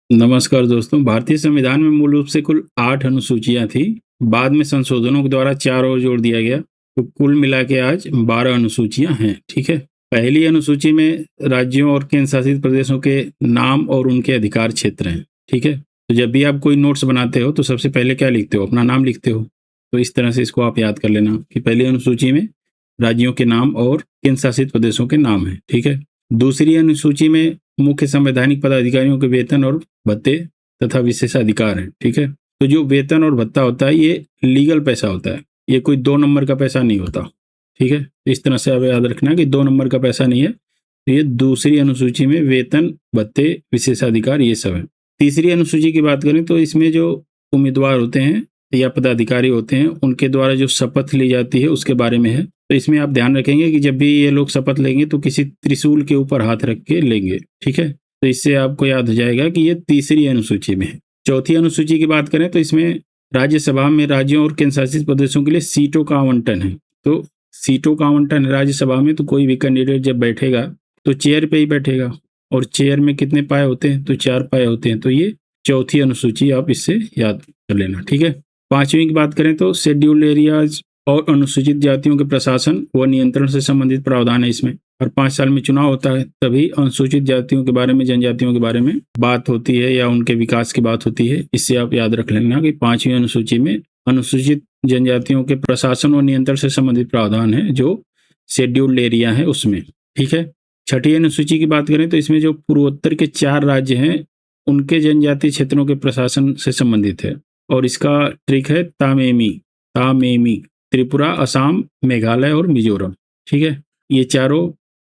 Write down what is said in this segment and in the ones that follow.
नमस्कार दोस्तों। भारतीय संविधान में मूल रूप से कुल 8 अनुसूचियां थी। बाद में संशोधनों के द्वारा 4 और जोड़ दिया गया, तो कुल मिला के आज 12 अनुसूचियां हैं। ठीक है। पहली अनुसूची में राज्यों और केंद्र शासित प्रदेशों के नाम और उनके अधिकार क्षेत्र हैं। ठीक है। तो जब भी आप कोई नोट्स बनाते हो तो सबसे पहले क्या लिखते हो? अपना नाम लिखते हो। तो इस तरह से इसको आप याद कर लेना कि पहली अनुसूची में राज्यों के नाम और केंद्र शासित प्रदेशों के नाम हैं। ठीक है। दूसरी अनुसूची में मुख्य संवैधानिक पदाधिकारियों के वेतन और भत्ते तथा विशेषाधिकार हैं। ठीक है। तो जो वेतन और भत्ता होता है ये लीगल पैसा होता है, ये कोई 2 नंबर का पैसा नहीं होता। ठीक है। इस तरह से आप याद रखना कि 2 नंबर का पैसा नहीं है। तो ये दूसरी अनुसूची में वेतन, भत्ते, विशेषाधिकार ये सब है। तीसरी अनुसूची की बात करें तो इसमें जो उम्मीदवार होते हैं या पदाधिकारी होते हैं उनके द्वारा जो शपथ ली जाती है उसके बारे में है। तो इसमें आप ध्यान रखेंगे कि जब भी ये लोग शपथ लेंगे तो किसी त्रिशूल के ऊपर हाथ रख के लेंगे। ठीक है। तो इससे आपको याद हो जाएगा कि ये तीसरी अनुसूची में है। चौथी अनुसूची की बात करें तो इसमें राज्यसभा में राज्यों और केंद्र शासित प्रदेशों के लिए सीटों का आवंटन है। तो सीटों का आवंटन है राज्यसभा में, तो कोई भी कैंडिडेट जब बैठेगा तो चेयर पे ही बैठेगा, और चेयर में कितने पाए होते हैं? तो 4 पाए होते हैं। तो ये चौथी अनुसूची आप इससे याद कर लेना। ठीक है। पांचवी की बात करें तो शेड्यूल्ड एरियाज और अनुसूचित जातियों के प्रशासन व नियंत्रण से संबंधित प्रावधान है इसमें। हर 5 साल में चुनाव होता है, तभी अनुसूचित जातियों के बारे में, जनजातियों के बारे में बात होती है या उनके विकास की बात होती है। इससे आप याद रख लेना कि 5वीं अनुसूची में अनुसूचित जनजातियों के प्रशासन और नियंत्रण से संबंधित प्रावधान है जो शेड्यूल्ड एरिया है उसमें। ठीक है। छठी अनुसूची की बात करें तो इसमें जो पूर्वोत्तर के 4 राज्य हैं उनके जनजातीय क्षेत्रों के प्रशासन से संबंधित है, और इसका ट्रिक है तामेमी। तामेमी त्रिपुरा, असम, मेघालय और मिजोरम। ठीक है। ये चारों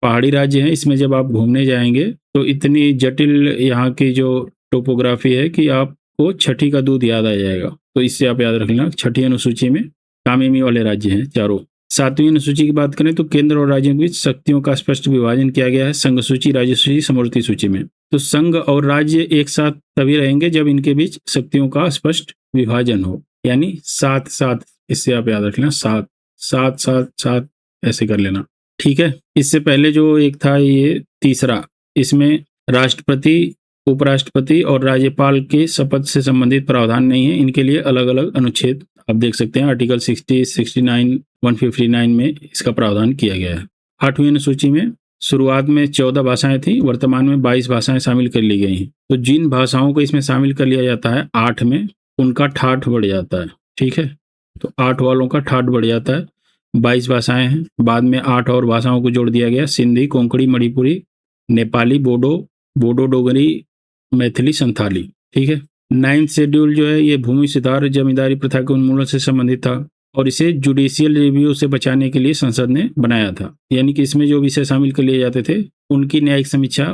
पहाड़ी राज्य हैं। इसमें जब आप घूमने जाएंगे तो इतनी जटिल यहाँ की जो टोपोग्राफी है कि आपको छठी का दूध याद आ जाएगा। तो इससे आप याद रख लेना, छठी अनुसूची में तामेमी वाले राज्य हैं चारों। 7वीं अनुसूची की बात करें तो केंद्र और राज्यों के बीच शक्तियों का स्पष्ट विभाजन किया गया है संघ सूची, राज्य सूची, समवर्ती सूची में। तो संघ और राज्य एक साथ तभी रहेंगे जब इनके बीच शक्तियों का स्पष्ट विभाजन हो, यानी 7-7। इससे आप याद रखना, 7-7-7-7 ऐसे कर लेना। ठीक है। इससे पहले जो एक था ये तीसरा, इसमें राष्ट्रपति, उपराष्ट्रपति और राज्यपाल के शपथ से संबंधित प्रावधान नहीं है। इनके लिए अलग अलग अनुच्छेद आप देख सकते हैं, आर्टिकल 60, 69, 159 में इसका प्रावधान किया गया है। 8वीं अनुसूची में शुरुआत में 14 भाषाएं थी, वर्तमान में 22 भाषाएं शामिल कर ली गई हैं। तो जिन भाषाओं को इसमें शामिल कर लिया जाता है 8 में, उनका ठाठ बढ़ जाता है। ठीक है। तो 8 वालों का ठाठ बढ़ जाता है। 22 भाषाएं हैं, बाद में 8 और भाषाओं को जोड़ दिया गया, सिंधी, कोंकणी, मणिपुरी, नेपाली, बोडो, बोडो डोगरी, मैथिली, संथाली। ठीक है। 9th शेड्यूल जो है ये भूमि सुधार जमींदारी प्रथा के उन्मूलन से संबंधित था, और इसे जुडिशियल रिव्यू से बचाने के लिए संसद ने बनाया था। यानी कि इसमें जो विषय शामिल कर लिए जाते थे उनकी न्यायिक समीक्षा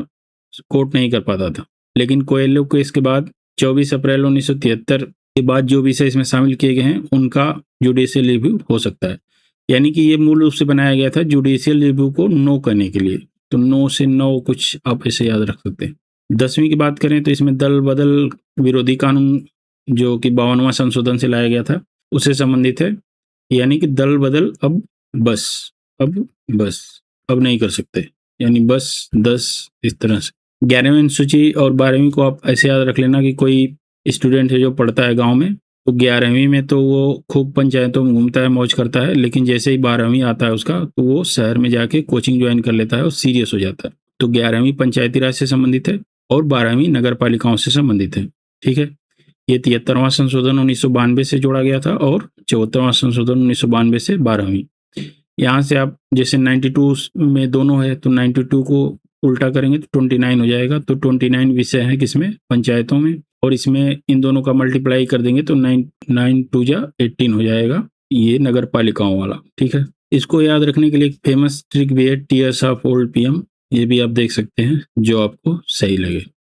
कोर्ट नहीं कर पाता था। लेकिन कोएल्हो केस के बाद 24 अप्रैल 1973 के बाद जो विषय इसमें शामिल किए गए हैं उनका जुडिशियल रिव्यू हो सकता है। यानी कि ये मूल रूप से बनाया गया था जुडिशियल रिव्यू को नो करने के लिए। तो नो से नो कुछ आप ऐसे याद रख सकते हैं। 10वीं की बात करें तो इसमें दल बदल विरोधी कानून जो कि 52वां संशोधन से लाया गया था उससे संबंधित है। यानी कि दल बदल अब बस अब नहीं कर सकते, यानी बस 10 इस तरह से। 11वीं अनुसूची और 12वीं को आप ऐसे याद रख लेना कि कोई स्टूडेंट है जो पढ़ता है गांव में, तो 11वीं में तो वो खूब पंचायतों में घूमता है, मौज करता है, लेकिन जैसे ही 12वीं आता है उसका तो वो शहर में जाके कोचिंग ज्वाइन कर लेता है और सीरियस हो जाता है। तो 11वीं पंचायती राज से संबंधित है और 12वीं नगर पालिकाओं से संबंधित है। ठीक है। ये 73वां संशोधन 1992 से जोड़ा गया था और 74वां संशोधन 1992 से 12वीं। यहाँ से आप जैसे 92 में दोनों है तो 92 को उल्टा करेंगे तो 29 हो जाएगा। तो 29 विषय है किसमें? पंचायतों में, और इसमें इन दोनों का मल्टीप्लाई कर देंगे तो 9×2=18 हो जाएगा, ये नगर पालिकाओं वाला। ठीक है। इसको याद रखने के लिए एक फेमस ट्रिक भी है, टीयर्स ऑफ ओल्ड पीएम, ये भी आप देख सकते हैं जो आपको सही लगे।